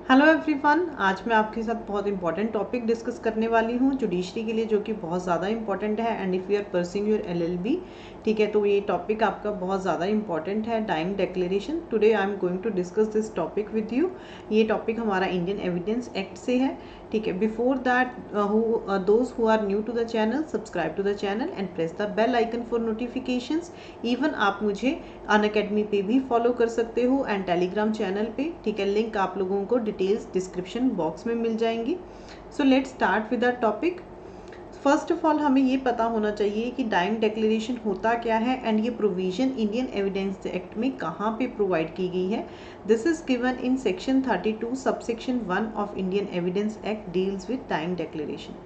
Hello everyone, आज मैं आपके साथ बहुत इंपॉर्टेंट टॉपिक डिस्कस करने वाली हूँ जुडिशरी के लिए, जो कि बहुत ज़्यादा इंपॉर्टेंट है। And if you are pursuing your LLB, ठीक है, तो ये टॉपिक आपका बहुत ज़्यादा इंपॉर्टेंट है, dying declaration. Today I am going to discuss this topic with you. ये टॉपिक हमारा इंडियन एविडेंस एक्ट से है, ठीक है। Before that, those who are new to the channel, subscribe to the channel and press the bell icon for notifications. Even आप मुझे Unacademy पे भी फॉलो कर सकते हो एंड टेलीग्राम चैनल पे, ठीक है। लिंक आप लोगों को डिटेल्स डिस्क्रिप्शन बॉक्स में मिल जाएंगी। So let's start with the topic. First of all हमें ये पता होना चाहिए कि डाइंग डिक्लेरेशन होता क्या है एंड ये प्रोविजन इंडियन एविडेंस एक्ट में कहाँ पे प्रोवाइड की गई है। This is given in section 32 subsection 1 of Indian Evidence Act deals with dying declaration.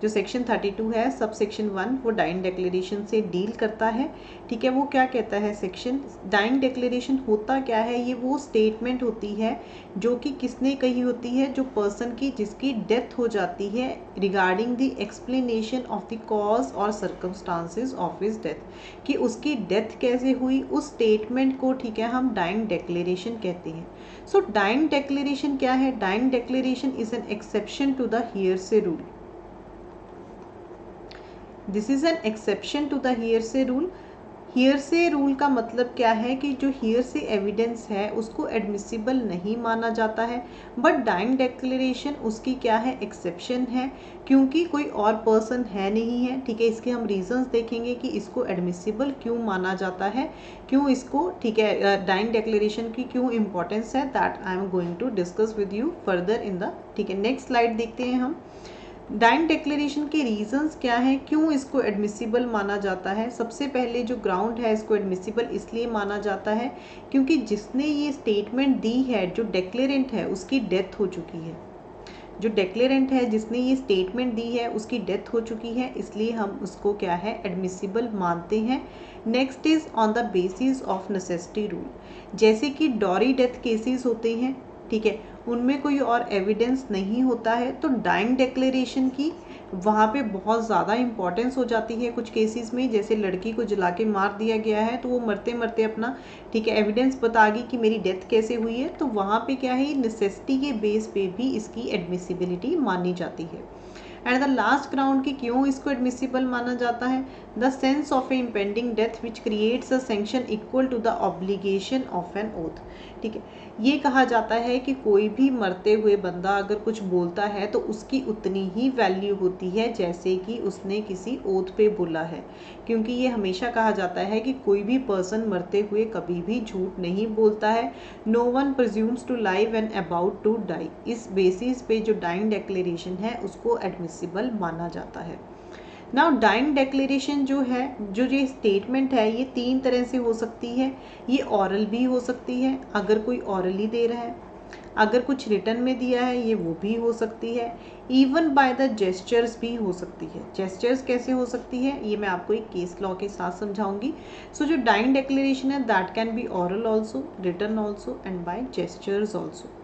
जो सेक्शन 32 है सब सेक्शन 1 वो डाइंग डिक्लेरेशन से डील करता है, ठीक है। वो क्या कहता है सेक्शन, डाइंग डिक्लेरेशन होता क्या है, ये वो स्टेटमेंट होती है जो कि किसने कही होती है, जो पर्सन की जिसकी डेथ हो जाती है, regarding the explanation of the cause और सर्कमस्टांसेस ऑफ हिज डेथ, कि उसकी डेथ कैसे हुई, उस स्टेटमेंट को, ठीक है, हम डाइंग डिक्लेरेशन कहते हैं। सो डाइंग डिक्लेरेशन क्या है? Dying declaration is an exception to the hearsay rule. This is an exception to the hearsay rule. Hearsay rule का मतलब क्या है कि जो हियरसे एविडेंस है उसको एडमिसिबल नहीं माना जाता है, बट डाइंग डिक्लेरेशन उसकी क्या है, एक्सेप्शन है, क्योंकि कोई और पर्सन है नहीं है, ठीक है। इसके हम रीजंस देखेंगे कि इसको एडमिसिबल क्यों माना जाता है, क्यों इसको, ठीक है, डाइंग डिक्लेरेशन की क्यों इंपॉर्टेंस है, that I am going to discuss with you further in the, ठीक है। नेक्स्ट स्लाइड देखते हैं हम। डाइंग डिक्लेरेशन के रीजंस क्या हैं, क्यों इसको एडमिसिबल माना जाता है। सबसे पहले जो ग्राउंड है, इसको एडमिसिबल इसलिए माना जाता है क्योंकि जिसने ये स्टेटमेंट दी है, जो डिक्लेरेंट है, उसकी डेथ हो चुकी है। जो डिक्लेरेंट है जिसने ये स्टेटमेंट दी है उसकी डेथ हो चुकी है, इसलिए हम उसको क्या है, एडमिसिबल मानते हैं। Next is on the basis of necessity rule. जैसे कि डॉरी डेथ केसेस होते हैं, ठीक है, उनमें कोई और एविडेंस नहीं होता है, तो डाइंग डिक्लेरेशन की वहाँ पे बहुत ज़्यादा इंपॉर्टेंस हो जाती है कुछ केसेस में। जैसे लड़की को जला के मार दिया गया है, तो वो मरते मरते अपना, ठीक है, एविडेंस बताएगी कि मेरी डेथ कैसे हुई है, तो वहाँ पे क्या है, नेसेसिटी के बेस पे भी इसकी एडमिसिबिलिटी मानी जाती है। एंड द लास्ट ग्राउंड की क्यों इसको एडमिसिबल माना जाता है, the sense of a impending death which creates a sanction equal to the obligation of an oath, ठीक है। ये कहा जाता है कि कोई भी मरते हुए बंदा अगर कुछ बोलता है तो उसकी उतनी ही वैल्यू होती है जैसे कि उसने किसी ओथ पे बोला है, क्योंकि ये हमेशा कहा जाता है कि कोई भी पर्सन मरते हुए कभी भी झूठ नहीं बोलता है। No one presumes to lie when about to die. इस बेसिस पे जो डाइंग डिक्लेरेशन है उसको एडमिसिबल माना जाता है। नाउ डाइंग डिक्लेरेशन जो है, जो ये स्टेटमेंट है, ये तीन तरह से हो सकती है। ये ऑरल भी हो सकती है, अगर कोई ऑरली दे रहा है, अगर कुछ रिटर्न में दिया है ये वो भी हो सकती है, इवन बाय द जेस्चर्स भी हो सकती है। जेस्चर्स कैसे हो सकती है, ये मैं आपको एक केस लॉ के साथ समझाऊंगी। सो जो डाइंग डिक्लेरेशन है that can be oral also, written also and by gestures also.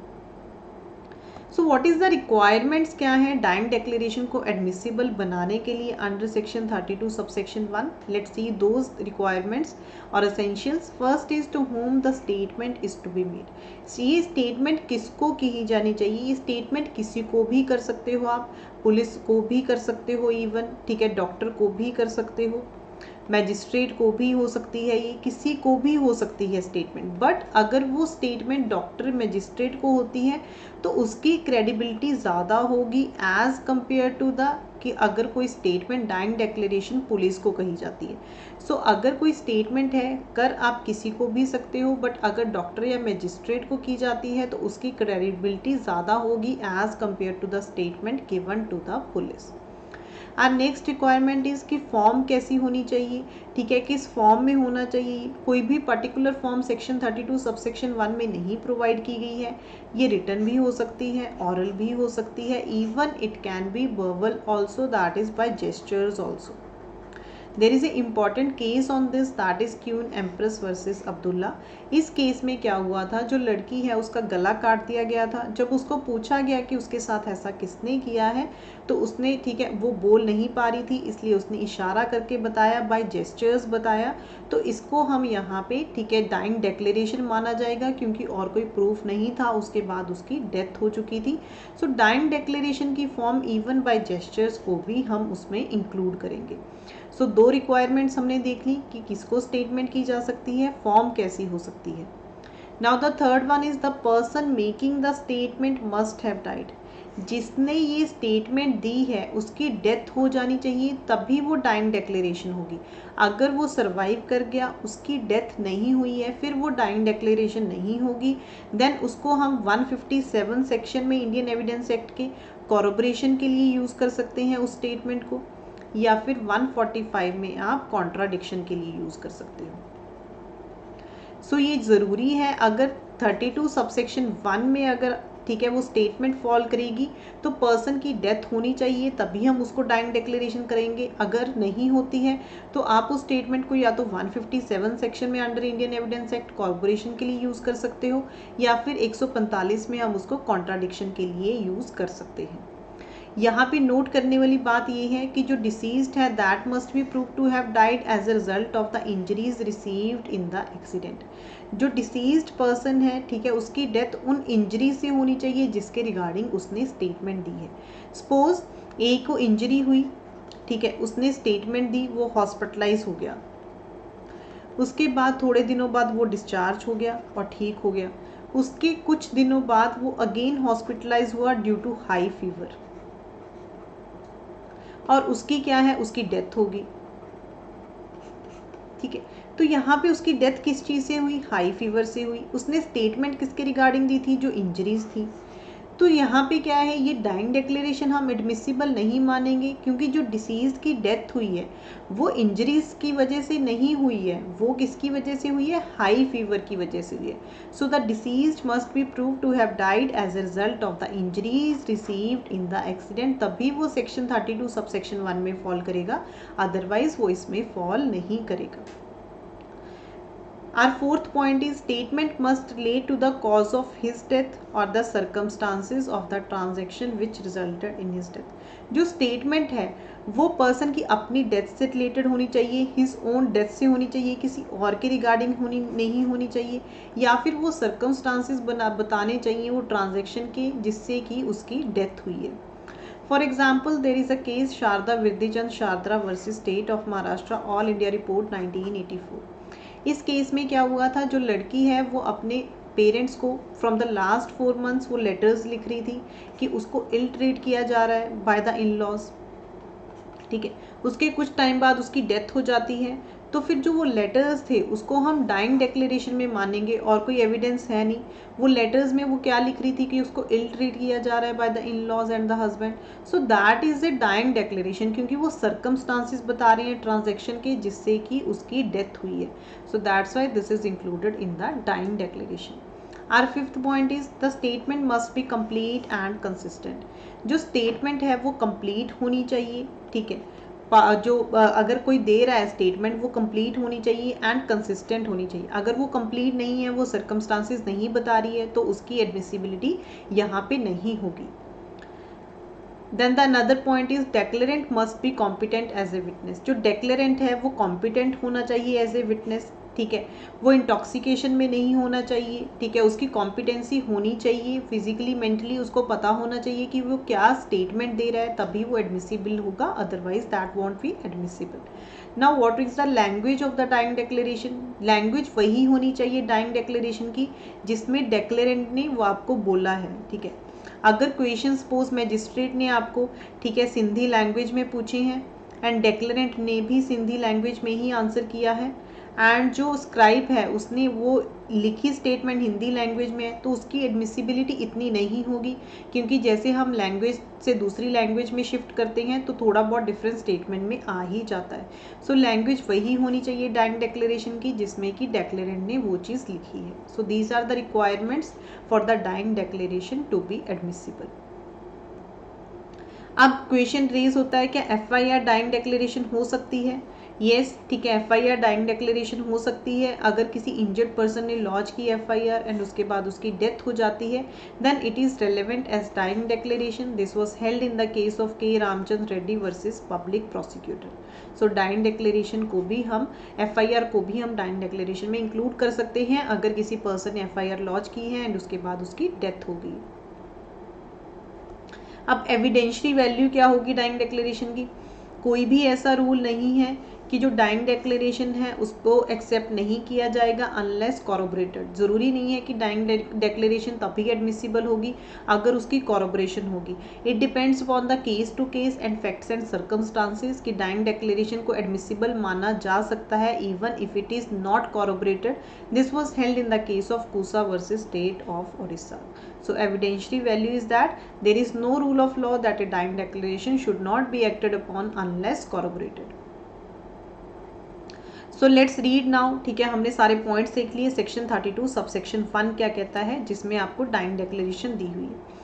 So what is the requirements क्या है डाइंग डिक्लेरेशन को एडमिसिबल बनाने के लिए under section 32 subsection 1। Let's see those requirements और essentials. First is to whom the statement is to be made. ये statement किसको की जानी चाहिए, ये स्टेटमेंट किसी को भी कर सकते हो आप, पुलिस को भी कर सकते हो इवन, ठीक है, डॉक्टर को भी कर सकते हो, मैजिस्ट्रेट को भी हो सकती है, ये किसी को भी हो सकती है स्टेटमेंट। बट अगर वो स्टेटमेंट डॉक्टर मैजिस्ट्रेट को होती है तो उसकी क्रेडिबिलिटी ज़्यादा होगी एज कंपेयर टू द, कि अगर कोई स्टेटमेंट डाइंग डिक्लेरेशन पुलिस को कही जाती है। सो अगर कोई स्टेटमेंट है कर आप किसी को भी सकते हो, बट अगर डॉक्टर या मैजिस्ट्रेट को की जाती है तो उसकी क्रेडिबिलिटी ज़्यादा होगी as compared to the statement given to the police. और नेक्स्ट रिक्वायरमेंट इज़ कि फॉर्म कैसी होनी चाहिए, ठीक है, किस फॉर्म में होना चाहिए। कोई भी पर्टिकुलर फॉर्म सेक्शन 32 सबसेक्शन 1 में नहीं प्रोवाइड की गई है। ये रिटर्न भी हो सकती है, ऑरल भी हो सकती है, even it can be verbal also, that is by gestures also. There is a important case on this, that is Queen Empress versus Abdullah. इस केस में क्या हुआ था, जो लड़की है उसका गला काट दिया गया था। जब उसको पूछा गया कि उसके साथ ऐसा किसने किया है, तो उसने, ठीक है, वो बोल नहीं पा रही थी, इसलिए उसने इशारा करके बताया, बाय जेस्चर्स बताया। तो इसको हम यहाँ पे, ठीक है, डाइंग डेक्लेरेशन माना जाएगा, क्योंकि और कोई प्रूफ नहीं था, उसके बाद उसकी डेथ हो चुकी थी। सो डाइंग डेक्लेरेशन की फॉर्म इवन बाय जेस्चर्स को भी हम उसमें इंक्लूड करेंगे। सो दो रिक्वायरमेंट्स हमने देख ली कि किसको स्टेटमेंट की जा सकती है, फॉर्म कैसी हो सकती है। Now the third one is the person making the statement must have died. जिसने ये स्टेटमेंट दी है उसकी डेथ हो जानी चाहिए, तभी वो डाइंग डेक्लेरेशन होगी। अगर वो सरवाइव कर गया, उसकी डेथ नहीं हुई है, फिर वो डाइंग डेक्लेरेशन नहीं होगी। देन उसको हम 157 सेक्शन में इंडियन एविडेंस एक्ट के कॉरपोरेशन के लिए यूज़ कर सकते हैं उस स्टेटमेंट को, या फिर 145 में आप कॉन्ट्राडिक्शन के लिए यूज़ कर सकते हो। सो ये ज़रूरी है, अगर 32 सबसेक्शन 1 में अगर, ठीक है, वो स्टेटमेंट फॉल करेगी तो पर्सन की डेथ होनी चाहिए, तभी हम उसको डाइंग डिक्लेरेशन करेंगे। अगर नहीं होती है तो आप उस स्टेटमेंट को या तो 157 सेक्शन में under Indian Evidence act corporation के लिए यूज़ कर सकते हो, या फिर 145 में हम उसको कॉन्ट्राडिक्शन के लिए यूज़ कर सकते हैं। यहाँ पे नोट करने वाली बात ये है कि जो डिसीज्ड है that must be prove to have died as a result of the injuries received in the accident. जो डिसीज्ड पर्सन है, ठीक है, उसकी डेथ उन इंजरी से होनी चाहिए जिसके रिगार्डिंग उसने स्टेटमेंट दी है। सपोज ए को इंजरी हुई, ठीक है, उसने स्टेटमेंट दी, वो हॉस्पिटलाइज हो गया, उसके बाद थोड़े दिनों बाद वो डिस्चार्ज हो गया और ठीक हो गया। उसके कुछ दिनों बाद वो अगेन हॉस्पिटलाइज हुआ ड्यू टू हाई फीवर, और उसकी क्या है, उसकी डेथ होगी, ठीक है। तो यहाँ पे उसकी डेथ किस चीज़ से हुई, हाई फीवर से हुई। उसने स्टेटमेंट किसके रिगार्डिंग दी थी, जो इंजरीज थी। तो यहाँ पे क्या है, ये डाइंग डिक्लेरेशन हम एडमिसिबल नहीं मानेंगे, क्योंकि जो डिसीज की डेथ हुई है वो इंजरीज की वजह से नहीं हुई है, वो किसकी वजह से हुई है, हाई फीवर की वजह से हुई है। So the deceased must be prove to have died as a result of the injuries received in the accident, तभी वो सेक्शन 32 सब सेक्शन 1 में फॉल करेगा, अदरवाइज वो इसमें फॉल नहीं करेगा। Our fourth point is statement must relate to the cause of his death or the circumstances of the transaction which resulted in his death. जो statement है वो person की अपनी डेथ से रिलेटेड होनी चाहिए, हिज ओन डेथ से होनी चाहिए, किसी और के रिगार्डिंग नहीं होनी चाहिए, या फिर वो सर्कमस्टांसेस बताने चाहिए वो ट्रांजेक्शन के जिससे कि उसकी डेथ हुई है। For example there is a case Sharda Vidyachand Sharda versus state of Maharashtra, all India report 1984। इस केस में क्या हुआ था, जो लड़की है वो अपने पेरेंट्स को फ्रॉम द लास्ट 4 मंथ्स वो लेटर्स लिख रही थी कि उसको इल ट्रीट किया जा रहा है बाय द इन लॉज, ठीक है। उसके कुछ टाइम बाद उसकी डेथ हो जाती है, तो फिर जो वो लेटर्स थे उसको हम डाइंग डिक्लेरेशन में मानेंगे, और कोई एविडेंस है नहीं। वो लेटर्स में वो क्या लिख रही थी कि उसको इल ट्रीट किया जा रहा है by the in laws and the husband, so that is a dying declaration, क्योंकि वो सर्कमस्टांसिस बता रही हैं ट्रांजेक्शन के जिससे कि उसकी डेथ हुई है। So that's why this is included in the dying declaration. Our fifth point is the statement must be complete and consistent. जो स्टेटमेंट है वो कंप्लीट होनी चाहिए, ठीक है, जो अगर कोई दे रहा है स्टेटमेंट वो कंप्लीट होनी चाहिए एंड कंसिस्टेंट होनी चाहिए। अगर वो कंप्लीट नहीं है, वो सर्कमस्टांसेस नहीं बता रही है, तो उसकी एडमिसिबिलिटी यहाँ पे नहीं होगी। Then the another point is declarant must be competent as a witness. जो डेक्लेरेंट है वो कॉम्पिटेंट होना चाहिए एज ए विटनेस, ठीक है, वो इंटॉक्सिकेशन में नहीं होना चाहिए, ठीक है, उसकी कॉम्पिटेंसी होनी चाहिए, फिजिकली मेंटली उसको पता होना चाहिए कि वो क्या स्टेटमेंट दे रहा है, तभी वो एडमिसिबल होगा, otherwise that won't be admissible. Now what is the language of the dying declaration. Language वही होनी चाहिए डाइंग डिक्लेरेशन की जिसमें डेक्लेरेंट ने वो आपको बोला है, ठीक है। अगर क्वेश्चन सपोज मैजिस्ट्रेट ने आपको, ठीक है, सिंधी लैंग्वेज में पूछे हैं एंड डेक्लेरेंट ने भी सिंधी लैंग्वेज में ही आंसर किया है, एंड जो स्क्राइब है उसने वो लिखी स्टेटमेंट हिंदी लैंग्वेज में है, तो उसकी एडमिसिबिलिटी इतनी नहीं होगी, क्योंकि जैसे हम लैंग्वेज से दूसरी लैंग्वेज में शिफ्ट करते हैं तो थोड़ा बहुत डिफरेंस स्टेटमेंट में आ ही जाता है। सो लैंग्वेज वही होनी चाहिए डाइंग डिक्लेरेशन की जिसमें कि डेक्लेरेंट ने वो चीज़ लिखी है। So these are the requirements for the dying declaration to be admissible. अब क्वेश्चन रेज होता है, क्या FIR डाइंग डिक्लेरेशन हो सकती है, येस, ठीक है, FIR डाइंग डिक्लेरेशन हो सकती है अगर किसी इंजर्ड पर्सन ने लॉन्च की FIR एंड उसके बाद उसकी डेथ हो जाती है, then it is relevant as dying declaration. This was held in the case of K. Ramchandra Reddy versus public prosecutor. So dying declaration को भी हम FIR को भी हम डाइंग डिक्लेरेशन में इंक्लूड कर सकते हैं अगर किसी पर्सन ने FIR लॉन्च की है एंड उसके बाद उसकी डेथ हो गई. अब एविडेंशियरी वैल्यू क्या होगी डाइंग डिक्लेरेशन की? कोई भी ऐसा रूल नहीं है कि जो डाइंग डिक्लेरेशन है उसको एक्सेप्ट नहीं किया जाएगा अनलेस कॉरोबरेटेड. ज़रूरी नहीं है कि डाइंग डिक्लेरेशन तभी एडमिसिबल होगी अगर उसकी कॉरोबरेशन होगी. It depends upon the case to case and facts and circumstances कि डाइंग डिक्लेरेशन को एडमिसिबल माना जा सकता है even if it is not corroborated. This was held in the case of Kusa versus state of Odisha. So evidentiary value is that there is no rule of law that a dying declaration should not be acted upon unless corroborated. So let's read now. ठीक है, हमने सारे points देख लिए. Section 32 subsection 1 क्या कहता है जिसमें आपको डाइंग डिक्लेरेशन दी हुई है.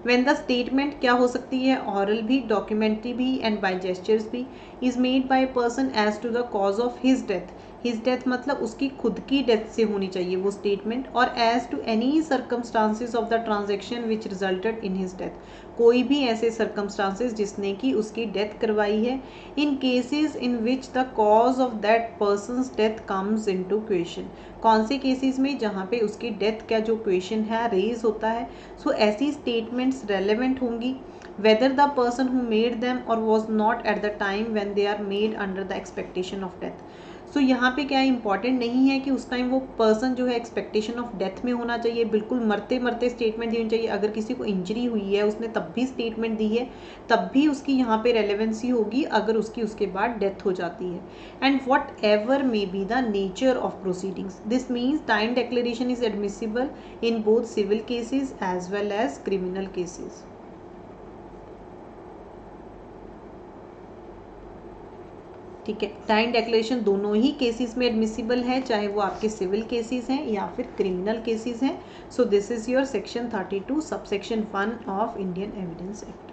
When the statement क्या हो सकती है, ऑरल भी, डॉक्यूमेंट्री भी एंड बाय जेस्चर्स भी, is made by person as to the cause of his death. His death मतलब उसकी खुद की डेथ से होनी चाहिए वो स्टेटमेंट, और as to any circumstances of the transaction which resulted in his death. कोई भी ऐसे सर्कमस्टांसेस जिसने कि उसकी डेथ करवाई है. In cases in which the cause of that person's death comes into question. कौन से केसेस में जहाँ पे उसकी डेथ का जो क्वेश्चन है रेज होता है. सो ऐसी स्टेटमेंट्स रेलेवेंट होंगी whether the person who made them or was not at the time when they are made under the expectation of death. सो यहाँ पे क्या इंपॉर्टेंट नहीं है कि उस टाइम वो पर्सन जो है एक्सपेक्टेशन ऑफ डेथ में होना चाहिए, बिल्कुल मरते मरते स्टेटमेंट देनी चाहिए. अगर किसी को इंजरी हुई है उसने तब भी स्टेटमेंट दी है तब भी उसकी यहाँ पे रेलेवेंसी होगी अगर उसके बाद डेथ हो जाती है. And whatever may be the nature of proceedings. This means dying declaration is admissible in both civil cases as well as criminal cases. ठीक है, डाइंग डिक्लेरेशन दोनों ही केसेस में एडमिसिबल है, चाहे वो आपके सिविल केसेस हैं या फिर क्रिमिनल केसेस हैं. So this is your section 32 subsection 1 of Indian Evidence act.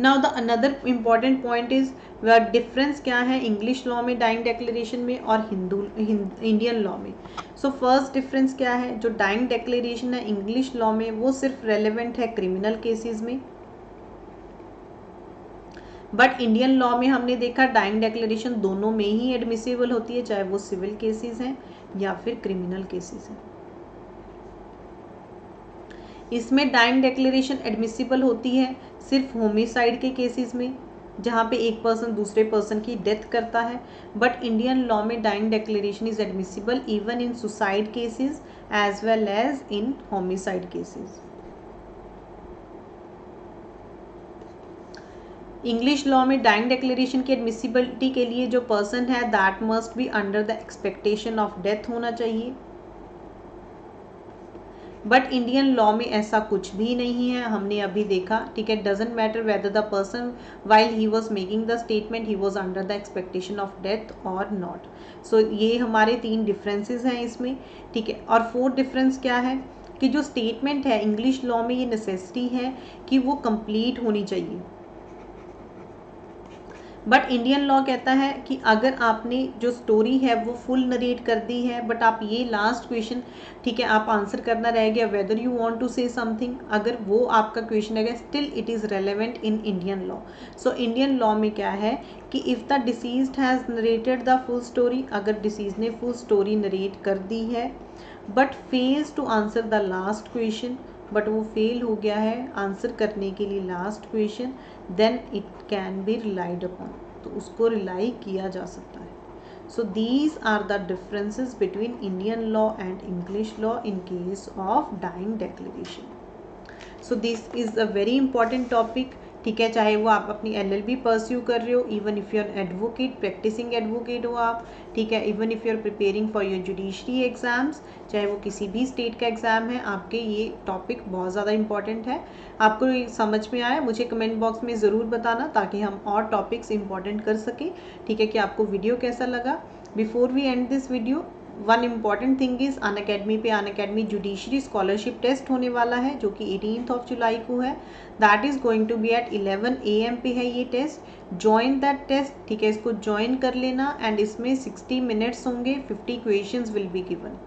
Now the another important point is वह डिफरेंस क्या है इंग्लिश लॉ में डाइंग डिक्लेरेशन में और इंडियन लॉ में. सो फर्स्ट डिफरेंस क्या है, जो डाइंग डिक्लेरेशन है इंग्लिश लॉ में वो सिर्फ रेलेवेंट है क्रिमिनल केसेस में, बट इंडियन लॉ में हमने देखा डाइंग डिक्लेरेशन दोनों में ही एडमिसिबल होती है, चाहे वो सिविल केसेस हैं या फिर क्रिमिनल केसेस हैं. इसमें डाइंग डिक्लेरेशन एडमिसिबल होती है सिर्फ होमिसाइड के केसेस में जहाँ पे एक पर्सन दूसरे पर्सन की डेथ करता है, बट इंडियन लॉ में dying declaration is admissible even in suicide cases as well as in homicide cases. English law में डाइंग डिक्लेरेशन की एडमिसिबिलिटी के लिए जो पर्सन है that must be under the expectation of death होना चाहिए, but Indian law में ऐसा कुछ भी नहीं है. हमने अभी देखा, ठीक है, doesn't matter whether the person while he was making the statement he was under the expectation of death और नॉट. सो ये हमारे 3 डिफरेंसेस हैं इसमें. ठीक है, और 4th डिफरेंस क्या है कि जो स्टेटमेंट है इंग्लिश लॉ में ये नेसेसिटी है कि वो कंप्लीट होनी चाहिए, बट इंडियन लॉ कहता है कि अगर आपने जो स्टोरी है वो फुल नरेट कर दी है बट आप ये लास्ट क्वेश्चन, ठीक है, आप आंसर करना रह गया whether you want to say something, अगर वो आपका क्वेश्चन है still it is relevant in Indian law. So Indian law में क्या है कि if the deceased has narrated the full story, अगर डिसीज ने फुल स्टोरी नरेट कर दी है but fails to answer the last question, but वो फेल हो गया है आंसर करने के लिए last question, then it can be relied upon, तो उसको रिलाई किया जा सकता है. So these are the differences between Indian law and English law in case of dying declaration. So this is a very important topic. ठीक है, चाहे वो आप अपनी LLB परस्यू कर रहे हो, even if you are advocate, practicing advocate हो आप, ठीक है, even if you are preparing for your judiciary exams, चाहे वो किसी भी स्टेट का एग्ज़ाम है, आपके ये टॉपिक बहुत ज़्यादा इंपॉर्टेंट है. आपको ये समझ में आया मुझे कमेंट बॉक्स में ज़रूर बताना ताकि हम और टॉपिक्स इंपॉर्टेंट कर सकें. ठीक है, कि आपको वीडियो कैसा लगा. Before we end this video, one important thing is Unacademy पे अनअकैडमी जुडिशरी स्कॉलरशिप टेस्ट होने वाला है जो कि 18 जुलाई को है। That is going to be at 11 AM पे है ये टेस्ट। ज्वाइन दैट टेस्ट, ठीक है, इसको ज्वाइन कर लेना। एंड इसमें 60 मिनट्स होंगे, 50 questions will be given.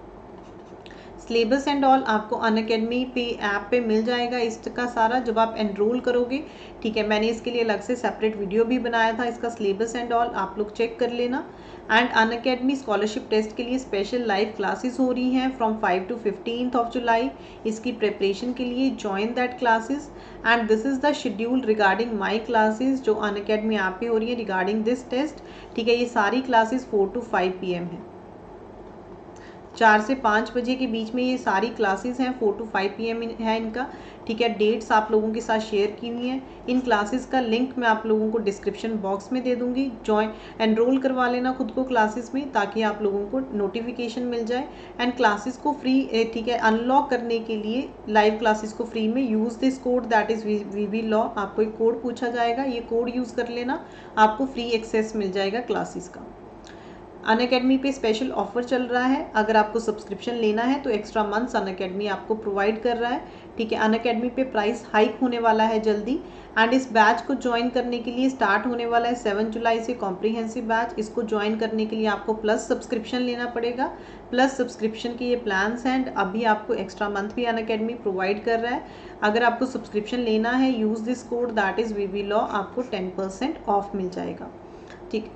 Syllabus and all आपको अनअकैडमी पे ऐप पे मिल जाएगा इसका सारा जब आप एनरोल करोगे, ठीक है। मैंने इसके लिए अलग से सेपरेट वीडियो भी बनाया था, इसका सिलेबस एंड ऑल आप लोग चेक कर लेना। एंड अनअकैडमी स्कॉलरशिप टेस्ट के लिए स्पेशल लाइव क्लासेस हो रही हैं फ्रॉम 5 to 15 जुलाई। इसकी प्रिपरेशन के लिए join that classes. And this is the schedule regarding my classes जो अनअकैडमी ऐप पे हो रही है रिगार्डिंग दिस टेस्ट, ठीक है। ये सारी क्लासेस 4 to 5 PM है, 4 से 5 बजे के बीच में ये सारी क्लासेस हैं। 4 to 5 PM है इनका, ठीक है। डेट्स आप लोगों के साथ शेयर की हुई हैं। इन क्लासेस का लिंक मैं आप लोगों को डिस्क्रिप्शन बॉक्स में दे दूंगी। ज्वाइन एनरोल करवा लेना खुद को क्लासेस में ताकि आप लोगों को नोटिफिकेशन मिल जाए। एंड क्लासेस को फ्री, ठीक है, अनलॉक करने के लिए लाइव क्लासेस को फ्री में use this code that is VB law. आपको एक कोड पूछा जाएगा, ये कोड यूज़ कर लेना, आपको फ्री एक्सेस मिल जाएगा क्लासेस का। अनअकैडमी पे स्पेशल ऑफर चल रहा है, अगर आपको सब्सक्रिप्शन लेना है तो एक्स्ट्रा मंथ्स अनअकैडमी आपको प्रोवाइड कर रहा है, ठीक है। अनअकैडमी पे प्राइस हाइक होने वाला है जल्दी। एंड इस बैच को ज्वाइन करने के लिए स्टार्ट होने वाला है 7 जुलाई से कॉम्प्रिहेंसिव बैच। इसको ज्वाइन करने के लिए आपको प्लस सब्सक्रिप्शन लेना पड़ेगा। प्लस सब्सक्रिप्शन के ये प्लान्स हैं, अभी आपको एक्स्ट्रा मंथ भी अनअकैडमी प्रोवाइड कर रहा है। अगर आपको सब्सक्रिप्शन लेना है use this code that is VB law, आपको 10% ऑफ मिल जाएगा, ठीक।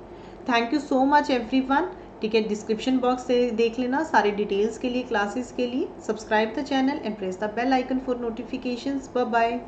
Thank you so much everyone, ठीक है। डिस्क्रिप्शन बॉक्स से देख लेना सारे डिटेल्स के लिए, क्लासेस के लिए। Subscribe the channel and press the bell icon for notifications. Bye bye.